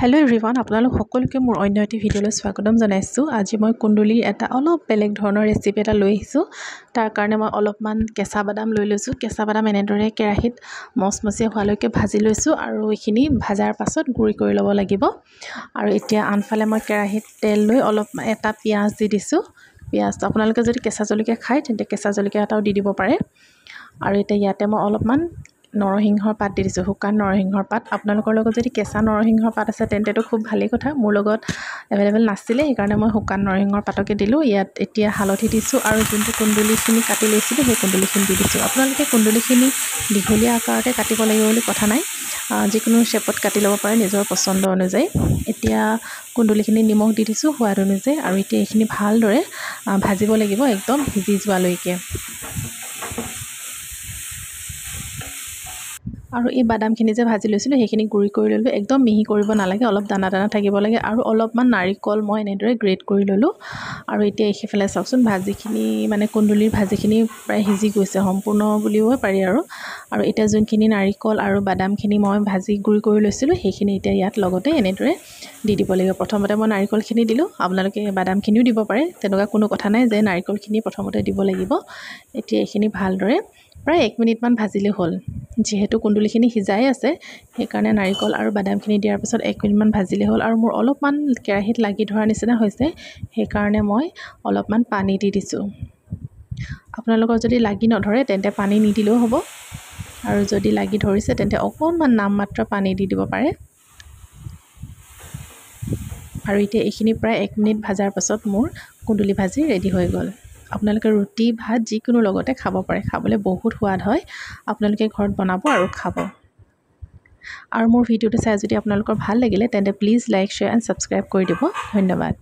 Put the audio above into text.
Hello' everyone, আপোনালোক সকলোকে মোৰ অন্য এটি ভিডিঅ'লৈ স্বাগতম জনাইছোঁ। আজি মই কুন্দুলিৰ এটা অলপ বেলেগ ধৰণৰ ৰেচিপি এটা লৈ আহিছোঁ। তাৰ কাৰণে মই অলপমান কেঁচা বাদাম লৈ লৈছোঁ। কেঁচা বাদাম এনেদৰে কেৰাহীত মচমচীয়া হোৱালৈকে ভাজি লৈছোঁ আৰু এইখিনি ভাজাৰ পাছত গুড়ি কৰি ল'ব লাগিব। আৰু এতিয়া আনফালে মই কেৰাহীত তেল লৈ এটা পিঁয়াজ দি দিছোঁ। পিঁয়াজটো আপোনালোকে যদি কেঁচা জলকীয়া খায় তেন্তে কেঁচা জলকীয়া এটাও দি দিব পাৰে। আৰু এতিয়া ইয়াতে মই অলপমান নৰসিংহৰ পাত দি দিছোঁ, শুকান নৰসিংহৰ পাত। আপোনালোকৰ লগত যদি কেঁচা নৰসিংহৰ পাত আছে তেন্তেতো খুব ভালেই কথা। মোৰ লগত এভেইলেবল নাছিলে, সেইকাৰণে মই শুকান নৰসিংহৰ পাতকে দিলোঁ। ইয়াত এতিয়া হালধি দিছোঁ আৰু যোনটো কুন্দুলিখিনি কাটি লৈছিলোঁ সেই কুন্দুলিখিনি দি দিছোঁ। আপোনালোকে কুন্দুলিখিনি দীঘলীয়া আকাৰতে কাটিব লাগিব বুলি কথা নাই, যিকোনো শ্বেপত কাটি ল'ব পাৰে নিজৰ পচন্দ অনুযায়ী। এতিয়া কুন্দুলিখিনি নিমখ দি দিছোঁ সোৱাদ অনুযায়ী, আৰু এতিয়া এইখিনি ভালদৰে ভাজিব লাগিব একদম সিজি যোৱালৈকে। আৰু এই বাদামখিনি যে ভাজি লৈছিলোঁ সেইখিনি গুড়ি কৰি ল'লোঁ। একদম মিহি কৰিব নালাগে, অলপ দানা দানা থাকিব লাগে। আৰু অলপমান নাৰিকল মই এনেদৰে গ্ৰেট কৰি ল'লোঁ। আৰু এতিয়া এইফালে চাওকচোন, ভাজিখিনি মানে কুন্দুলিৰ ভাজিখিনি প্ৰায় সিজি গৈছে, সম্পূৰ্ণ বুলিব পাৰি। আৰু এতিয়া যোনখিনি নাৰিকল আৰু বাদামখিনি মই ভাজি গুড়ি কৰি লৈছিলোঁ সেইখিনি এতিয়া ইয়াত লগতে এনেদৰে দি দিব লাগিব। প্ৰথমতে মই নাৰিকলখিনি দিলোঁ, আপোনালোকে বাদামখিনিও দিব পাৰে, তেনেকুৱা কোনো কথা নাই যে নাৰিকলখিনি প্ৰথমতে দিব লাগিব। এতিয়া এইখিনি ভালদৰে প্ৰায় 1 মিনিটমান ভাজিলেই হ'ল। যিহেতু কুন্দুলিখিনি সিজাই আছে সেইকাৰণে নাৰিকল আৰু বাদামখিনি দিয়াৰ পিছত 1 মিনিটমান ভাজিলেই হ'ল। আৰু মোৰ অলপমান কেৰাহীত লাগি ধৰাৰ নিচিনা হৈছে, সেইকাৰণে মই অলপমান পানী দি দিছোঁ। আপোনালোকৰ যদি লাগি নধৰে তেন্তে পানী নিদিলেও হ'ব, আৰু যদি লাগি ধৰিছে তেন্তে অকণমান নামমাত্ৰ পানী দি দিব পাৰে। আৰু এতিয়া এইখিনি প্ৰায় 1 মিনিট ভাজাৰ পাছত মোৰ কুন্দুলি ভাজি ৰেডি হৈ গ'ল। আপোনালোকে ৰুটি ভাত যিকোনো লগতে খাব পাৰে, খাবলৈ বহুত সোৱাদ হয়। আপোনালোকে ঘৰত বনাব আৰু খাব। আৰু মোৰ ভিডিঅ'টো চাই যদি আপোনালোকৰ ভাল লাগিলে তেন্তে please like, share and subscribe কৰি দিব। ধন্যবাদ।